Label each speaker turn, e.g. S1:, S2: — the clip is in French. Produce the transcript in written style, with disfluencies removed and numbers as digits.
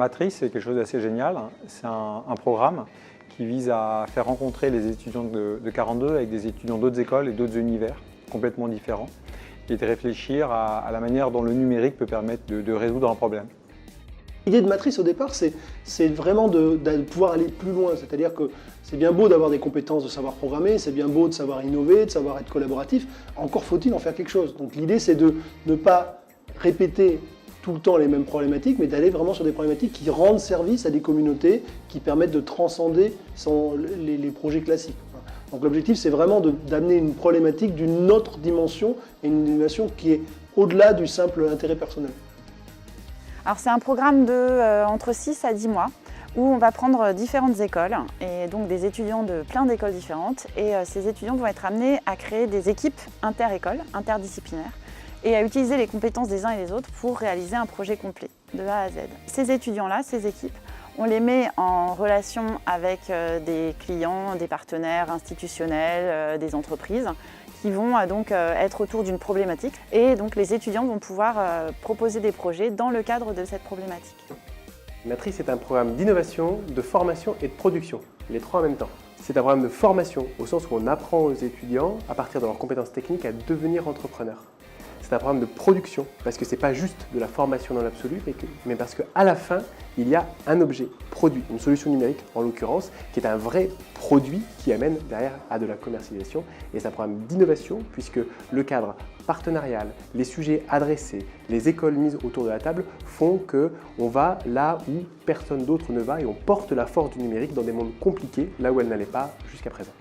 S1: Matrice, c'est quelque chose d'assez génial. C'est un programme qui vise à faire rencontrer les étudiants de 42 avec des étudiants d'autres écoles et d'autres univers complètement différents et de réfléchir à la manière dont le numérique peut permettre de résoudre un problème.
S2: L'idée de Matrice au départ, c'est vraiment de pouvoir aller plus loin. C'est-à-dire que c'est bien beau d'avoir des compétences de savoir programmer, c'est bien beau de savoir innover, de savoir être collaboratif. Encore faut-il en faire quelque chose. Donc l'idée, c'est de ne pas répéter tout le temps les mêmes problématiques, mais d'aller vraiment sur des problématiques qui rendent service à des communautés, qui permettent de transcender les projets classiques. Donc l'objectif, c'est vraiment d'amener une problématique d'une autre dimension, et une dimension qui est au-delà du simple intérêt personnel.
S3: Alors c'est un programme de entre 6 à 10 mois où on va prendre différentes écoles et donc des étudiants de plein d'écoles différentes et ces étudiants vont être amenés à créer des équipes inter-écoles, interdisciplinaires et à utiliser les compétences des uns et des autres pour réaliser un projet complet de A à Z. Ces étudiants-là, ces équipes, on les met en relation avec des clients, des partenaires institutionnels, des entreprises qui vont donc être autour d'une problématique et donc les étudiants vont pouvoir proposer des projets dans le cadre de cette problématique.
S4: Matrice est un programme d'innovation, de formation et de production, les trois en même temps. C'est un programme de formation au sens où on apprend aux étudiants, à partir de leurs compétences techniques, à devenir entrepreneurs. C'est un programme de production, parce que ce n'est pas juste de la formation dans l'absolu, mais parce qu'à la fin, il y a un objet, produit, une solution numérique en l'occurrence, qui est un vrai produit qui amène derrière à de la commercialisation. Et c'est un programme d'innovation, puisque le cadre partenarial, les sujets adressés, les écoles mises autour de la table font qu'on va là où personne d'autre ne va et on porte la force du numérique dans des mondes compliqués, là où elle n'allait pas jusqu'à présent.